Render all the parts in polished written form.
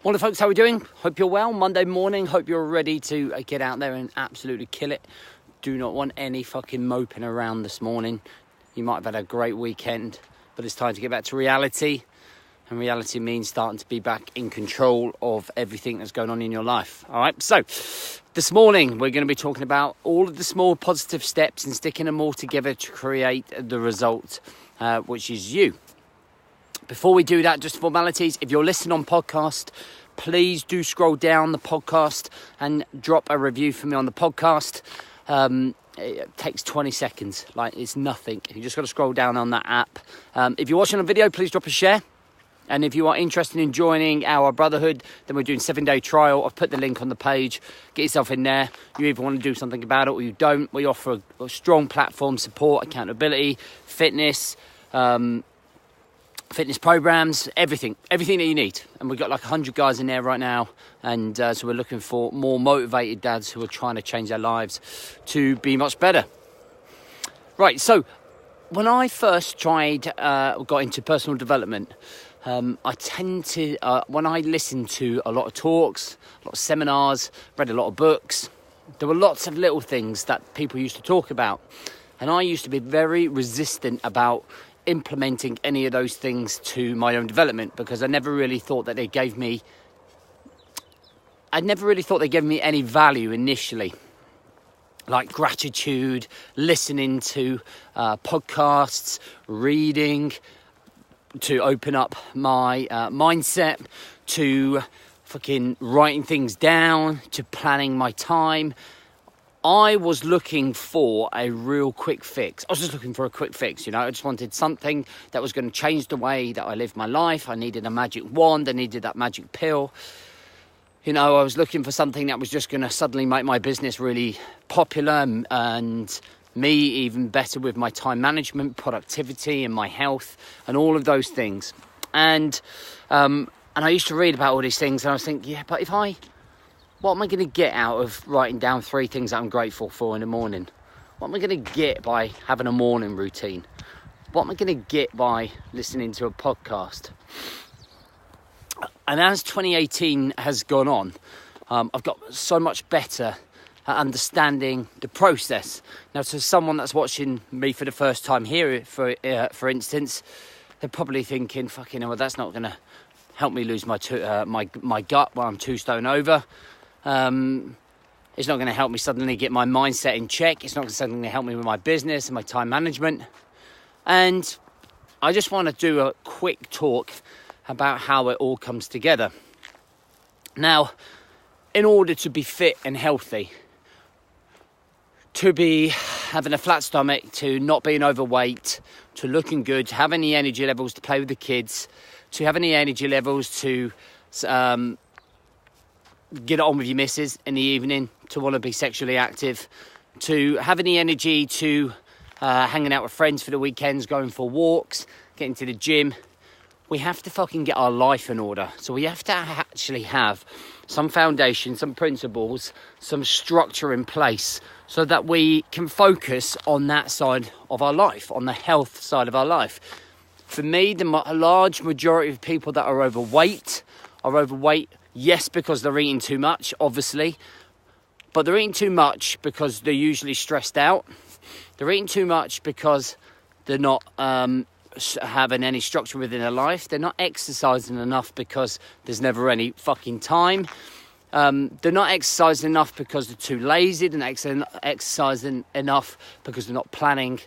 Morning folks, how are we doing? Hope you're well. Monday morning, hope you're ready to get out there and absolutely kill it. Do not want any fucking moping around this morning. You might have had a great weekend, but it's time to get back to reality. And reality means starting to be back in control of everything that's going on in your life. All right, so this morning we're going to be talking about all of the small positive steps and sticking them all together to create the result, which is you. Before we do that, just formalities. If you're listening on podcast, please do scroll down the podcast and drop a review for me on the podcast. It takes 20 seconds, like it's nothing. You just got to scroll down on that app. If you're watching a video, please drop a share. And if you are interested in joining our brotherhood, then we're doing 7-day trial. I've put the link on the page. Get yourself in there. You either want to do something about it or you don't. We offer a strong platform, support, accountability, fitness programs, everything that you need. And we've got like 100 guys in there right now. And so we're looking for more motivated dads who are trying to change their lives to be much better. Right, so when I first got into personal development, I tend to, when I listened to a lot of talks, a lot of seminars, read a lot of books, there were lots of little things that people used to talk about. And I used to be very resistant about implementing any of those things to my own development because I never really thought they gave me any value initially. Like gratitude, listening to podcasts, reading, to open up my mindset, to fucking writing things down, to planning my time. I was looking for a real quick fix. I was just looking for a quick fix, I just wanted something that was going to change the way that I lived my life. I needed a magic wand. I needed that magic pill. I was looking for something that was just going to suddenly make my business really popular and me even better with my time management, productivity and my health and all of those things. And I used to read about all these things and I was thinking, but what am I going to get out of writing down 3 things that I'm grateful for in the morning? What am I going to get by having a morning routine? What am I going to get by listening to a podcast? And as 2018 has gone on, I've got so much better at understanding the process. Now, to someone that's watching me for the first time here, for instance, they're probably thinking, fucking hell, well, that's not going to help me lose my gut while I'm 2 stone over. It's not going to help me suddenly get my mindset in check. It's not going to help me with my business and my time management. And I just want to do a quick talk about how it all comes together. Now, in order to be fit and healthy, to be having a flat stomach, to not being overweight, to looking good, to have any energy levels to play with the kids, to have any energy levels to get it on with your missus in the evening, to want to be sexually active, to have any energy to hanging out with friends for the weekends, going for walks, getting to the gym. We have to fucking get our life in order. So we have to actually have some foundation, some principles, some structure in place so that we can focus on that side of our life, on the health side of our life. For me, the large majority of people that are overweight, yes, because they're eating too much, obviously. But they're eating too much because they're usually stressed out. They're eating too much because they're not having any structure within their life. They're not exercising enough because there's never any fucking time. They're not exercising enough because they're too lazy. They're not exercising enough because they're not planning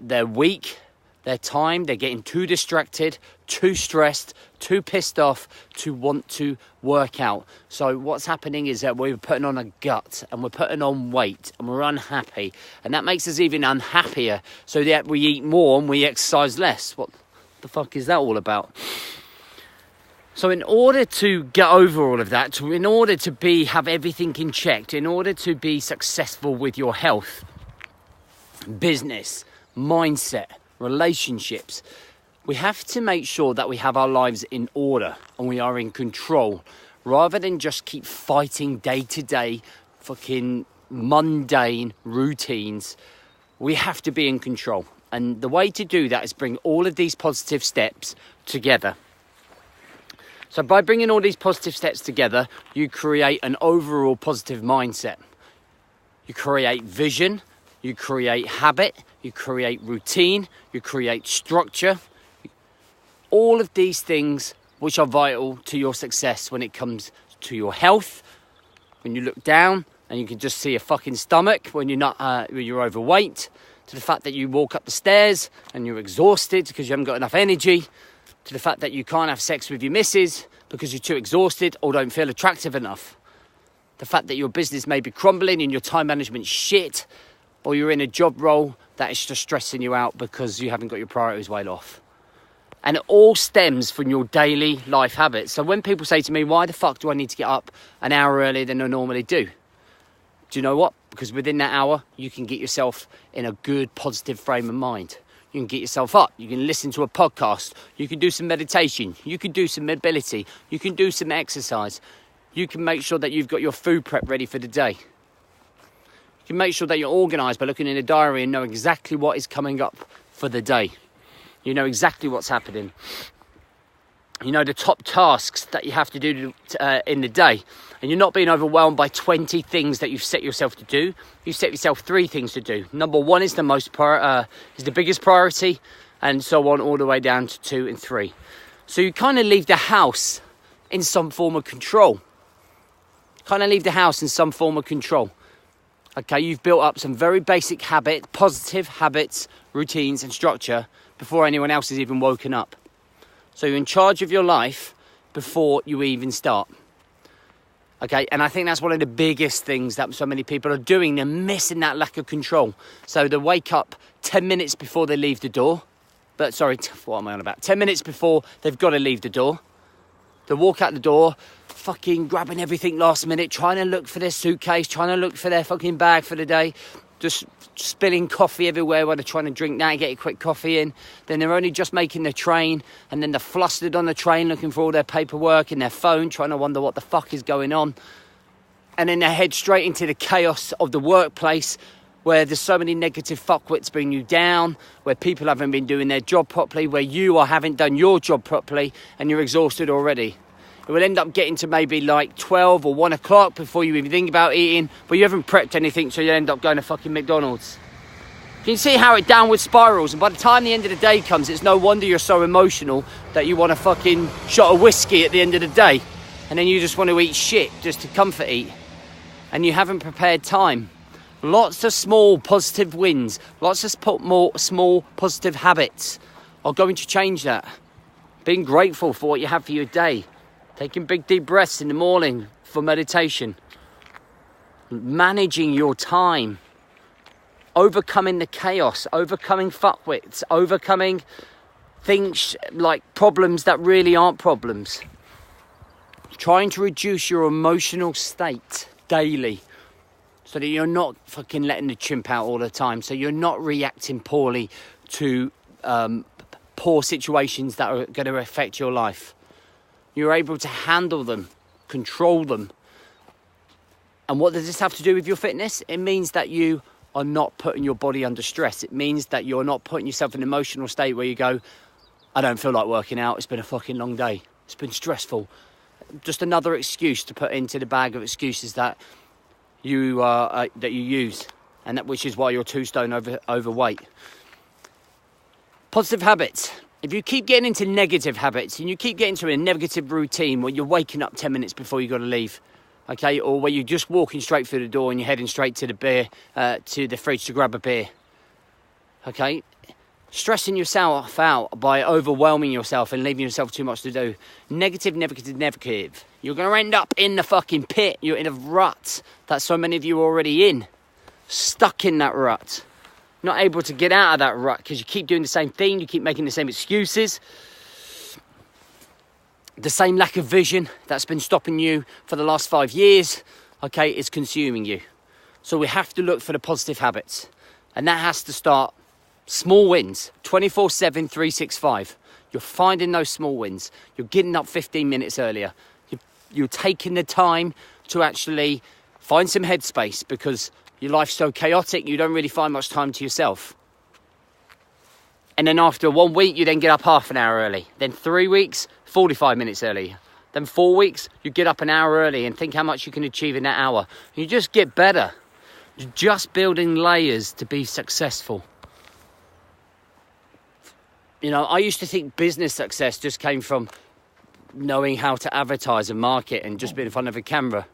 their week, their time. They're getting too distracted, too stressed, too pissed off to want to work out. So what's happening is that we're putting on a gut and we're putting on weight and we're unhappy. And that makes us even unhappier. So that we eat more and we exercise less. What the fuck is that all about? So in order to get over all of that, in order to have everything in check, in order to be successful with your health, business, mindset, relationships, we have to make sure that we have our lives in order and we are in control rather than just keep fighting day-to-day fucking mundane routines. We have to be in control, and the way to do that is bring all of these positive steps together. So by bringing all these positive steps together, you create an overall positive mindset. You create vision, you create habit, you create routine, you create structure. All of these things which are vital to your success when it comes to your health. When you look down and you can just see a fucking stomach when you're overweight, to the fact that you walk up the stairs and you're exhausted because you haven't got enough energy, to the fact that you can't have sex with your missus because you're too exhausted or don't feel attractive enough. The fact that your business may be crumbling and your time management shit, or you're in a job role that is just stressing you out because you haven't got your priorities well off. And it all stems from your daily life habits. So when people say to me, why the fuck do I need to get up an hour earlier than I normally do? Do you know what? Because within that hour, you can get yourself in a good, positive frame of mind. You can get yourself up. You can listen to a podcast. You can do some meditation. You can do some mobility. You can do some exercise. You can make sure that you've got your food prep ready for the day. You can make sure that you're organised by looking in a diary and know exactly what is coming up for the day. You know exactly what's happening. You know the top tasks that you have to do in the day. And you're not being overwhelmed by 20 things that you've set yourself to do. You set yourself 3 things to do. Number 1 is the biggest priority, and so on all the way down to 2 and 3. So you kind of leave the house in some form of control. Okay, you've built up some very basic positive habits, routines and structure before anyone else has even woken up. So you're in charge of your life before you even start. Okay, and I think that's one of the biggest things that so many people are doing. They're missing that lack of control. So they wake up 10 minutes before they leave the door. 10 minutes before they've got to leave the door. They walk out the door, fucking grabbing everything last minute, trying to look for their suitcase, trying to look for their fucking bag for the day. Just spilling coffee everywhere while they're trying to drink that and get a quick coffee in. Then they're only just making the train, and then they're flustered on the train looking for all their paperwork and their phone, trying to wonder what the fuck is going on. And then they head straight into the chaos of the workplace, where there's so many negative fuckwits bring you down, where people haven't been doing their job properly, where you haven't done your job properly and you're exhausted already. It will end up getting to maybe like 12 or 1 o'clock before you even think about eating, but you haven't prepped anything, so you end up going to fucking McDonald's. You can see how it downward spirals, and by the time the end of the day comes, it's no wonder you're so emotional that you want a fucking shot of whiskey at the end of the day, and then you just want to eat shit just to comfort eat, and you haven't prepared time. Lots of small positive wins, lots of small positive habits are going to change that. Being grateful for what you have for your day. Taking big deep breaths in the morning for meditation. Managing your time. Overcoming the chaos. Overcoming fuckwits. Overcoming things like problems that really aren't problems. Trying to reduce your emotional state daily. So that you're not fucking letting the chimp out all the time. So you're not reacting poorly to poor situations that are going to affect your life. You're able to handle them, control them. And what does this have to do with your fitness? It means that you are not putting your body under stress. It means that you're not putting yourself in an emotional state where you go, I don't feel like working out. It's been a fucking long day. It's been stressful. Just another excuse to put into the bag of excuses that you use, and that which is why you're 2 stone overweight. Positive habits. If you keep getting into negative habits and you keep getting into a negative routine where you're waking up 10 minutes before you got to leave, okay, or where you're just walking straight through the door and you're heading straight to the fridge to grab a beer, okay, stressing yourself out by overwhelming yourself and leaving yourself too much to do. Negative. You're going to end up in the fucking pit. You're in a rut that so many of you are already in, stuck in that rut. Not able to get out of that rut because you keep doing the same thing, you keep making the same excuses. The same lack of vision that's been stopping you for the last 5 years, okay, is consuming you. So we have to look for the positive habits. And that has to start small wins, 24/7, 365. You're finding those small wins. You're getting up 15 minutes earlier. You're taking the time to actually find some headspace because your life's so chaotic, you don't really find much time to yourself. And then after 1 week, you then get up half an hour early. Then 3 weeks, 45 minutes early. Then 4 weeks, you get up an hour early and think how much you can achieve in that hour. You just get better. You're just building layers to be successful. You know, I used to think business success just came from knowing how to advertise and market and just being in front of a camera.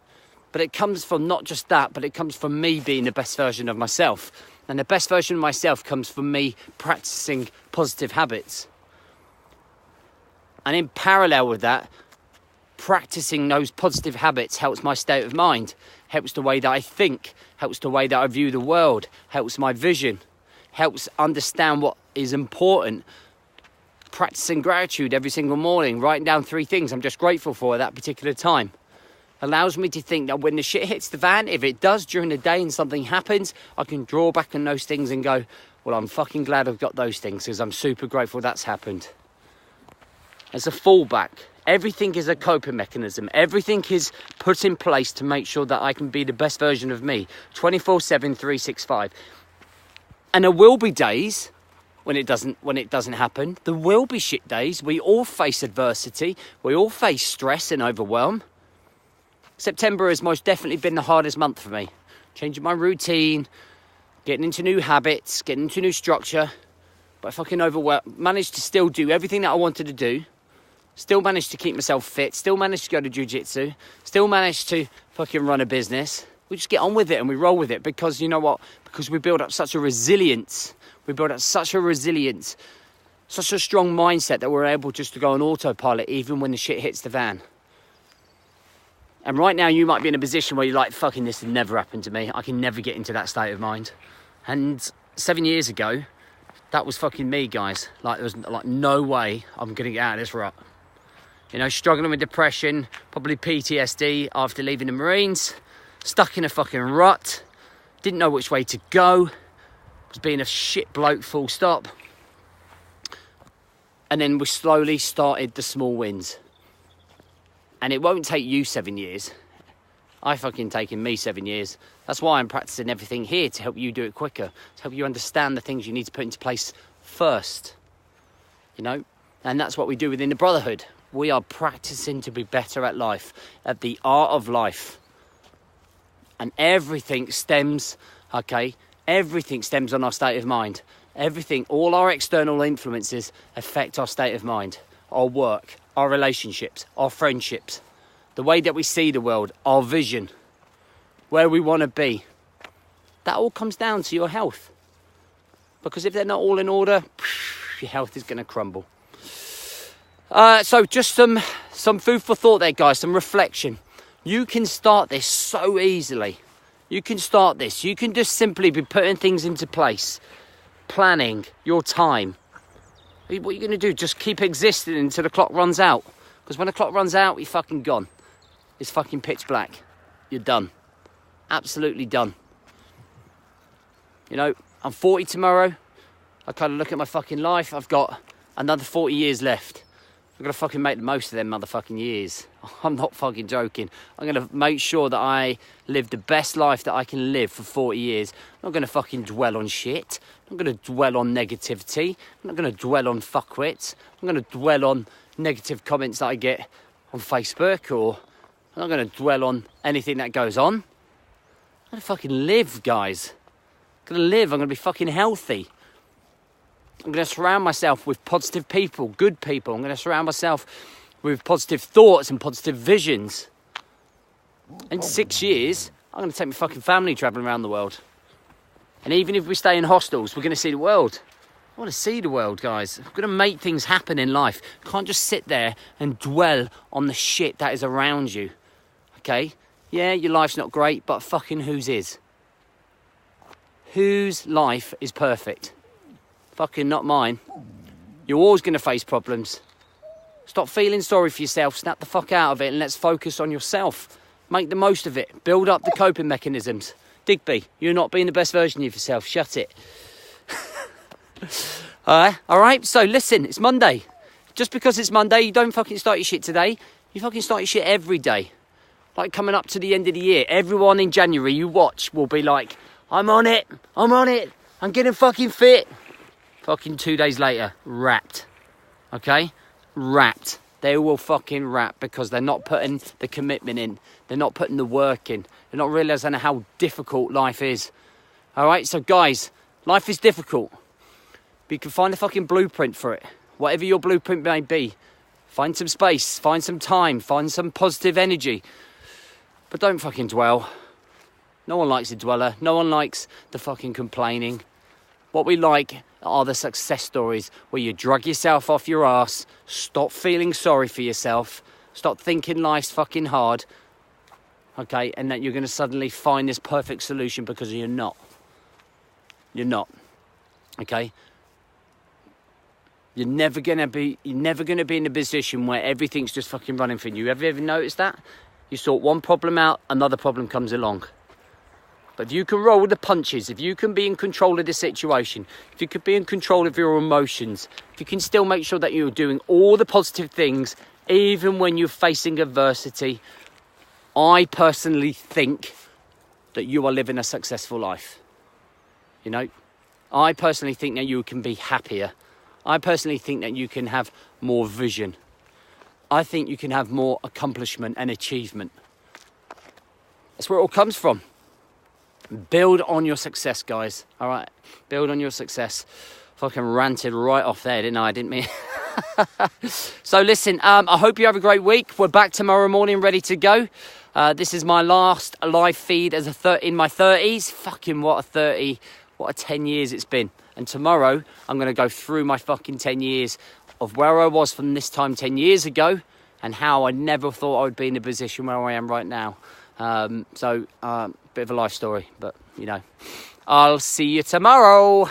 But it comes from not just that, but it comes from me being the best version of myself. And the best version of myself comes from me practicing positive habits. And in parallel with that, practicing those positive habits helps my state of mind, helps the way that I think, helps the way that I view the world, helps my vision, helps understand what is important. Practicing gratitude every single morning, writing down 3 things I'm just grateful for at that particular time, allows me to think that when the shit hits the fan, if it does during the day and something happens, I can draw back on those things and go, well, I'm fucking glad I've got those things because I'm super grateful that's happened. As a fallback, everything is a coping mechanism. Everything is put in place to make sure that I can be the best version of me, 24/7, 365. And there will be days when it doesn't happen. There will be shit days. We all face adversity. We all face stress and overwhelm. September has most definitely been the hardest month for me. Changing my routine, getting into new habits, getting into new structure. But I fucking managed to still do everything that I wanted to do. Still managed to keep myself fit. Still managed to go to jiu-jitsu. Still managed to fucking run a business. We just get on with it and we roll with it because you know what? Because we build up such a resilience. We build up such a resilience, such a strong mindset that we're able just to go on autopilot even when the shit hits the fan. And right now you might be in a position where you're like, fucking this has never happened to me. I can never get into that state of mind. And 7 years ago, that was fucking me, guys. Like there was like no way I'm gonna get out of this rut. You know, struggling with depression, probably PTSD after leaving the Marines, stuck in a fucking rut, didn't know which way to go, was being a shit bloke full stop. And then we slowly started the small wins. And it won't take you 7 years. I fucking taken me 7 years. That's why I'm practicing everything here to help you do it quicker, to help you understand the things you need to put into place first. You know, and that's what we do within the Brotherhood. We are practicing to be better at life, at the art of life. And everything stems, okay, everything stems on our state of mind. Everything, all our external influences affect our state of mind, our work, our relationships, our friendships, the way that we see the world, our vision, where we want to be. That all comes down to your health. Because if they're not all in order, your health is going to crumble. So just some food for thought there, guys, some reflection. You can start this so easily. You can start this. You can just simply be putting things into place, planning your time. What are you going to do? Just keep existing until the clock runs out. Because when the clock runs out, you're fucking gone. It's fucking pitch black. You're done. Absolutely done. You know, I'm 40 tomorrow. I kind of look at my fucking life. I've got another 40 years left. I'm going to fucking make the most of them motherfucking years. I'm not fucking joking. I'm going to make sure that I live the best life that I can live for 40 years. I'm not going to fucking dwell on shit. I'm not going to dwell on negativity. I'm not going to dwell on fuckwits. I'm going to dwell on negative comments that I get on Facebook, or I'm not going to dwell on anything that goes on. I'm going to fucking live, guys. I'm going to live. I'm going to be fucking healthy. I'm going to surround myself with positive people, good people. I'm going to surround myself with positive thoughts and positive visions. In 6 years, I'm going to take my fucking family travelling around the world. And even if we stay in hostels, we're going to see the world. I want to see the world, guys. We're going to make things happen in life. You can't just sit there and dwell on the shit that is around you. Okay? Yeah, your life's not great, but fucking whose is? Whose life is perfect? Fucking not mine. You're always going to face problems. Stop feeling sorry for yourself. Snap the fuck out of it and let's focus on yourself. Make the most of it. Build up the coping mechanisms. Digby, you're not being the best version of yourself. Shut it. All right, so listen, it's Monday. Just because it's Monday, you don't fucking start your shit today. You fucking start your shit every day. Like coming up to the end of the year, everyone in January you watch will be like, I'm on it, I'm getting fucking fit. Fucking 2 days later, wrapped. Okay? Wrapped. they will fucking rap because they're not putting the commitment in. They're not putting the work in. They're not realising how difficult life is. All right, so guys, life is difficult. But you can find a fucking blueprint for it. Whatever your blueprint may be. Find some space, find some time, find some positive energy. But don't fucking dwell. No one likes a dweller. No one likes the fucking complaining. What we like are the success stories where you drag yourself off your ass, stop feeling sorry for yourself, stop thinking life's fucking hard, okay, and that you're going to suddenly find this perfect solution because you're not. You're not, okay? You're never going to be in a position where everything's just fucking running for you. Have you ever noticed that? You sort one problem out, another problem comes along. But if you can roll with the punches, if you can be in control of the situation, if you can be in control of your emotions, if you can still make sure that you're doing all the positive things, even when you're facing adversity, I personally think that you are living a successful life. You know, I personally think that you can be happier. I personally think that you can have more vision. I think you can have more accomplishment and achievement. That's where it all comes from. Build on your success, guys. All right, build on your success. Fucking ranted right off there, didn't I? Didn't me? So listen, I hope you have a great week. We're back tomorrow morning, ready to go. This is my last live feed as in my 30s. Fucking what a 10 years it's been. And tomorrow, I'm going to go through my fucking 10 years of where I was from this time 10 years ago and how I never thought I would be in the position where I am right now. Bit of a life story, but, you know, I'll see you tomorrow.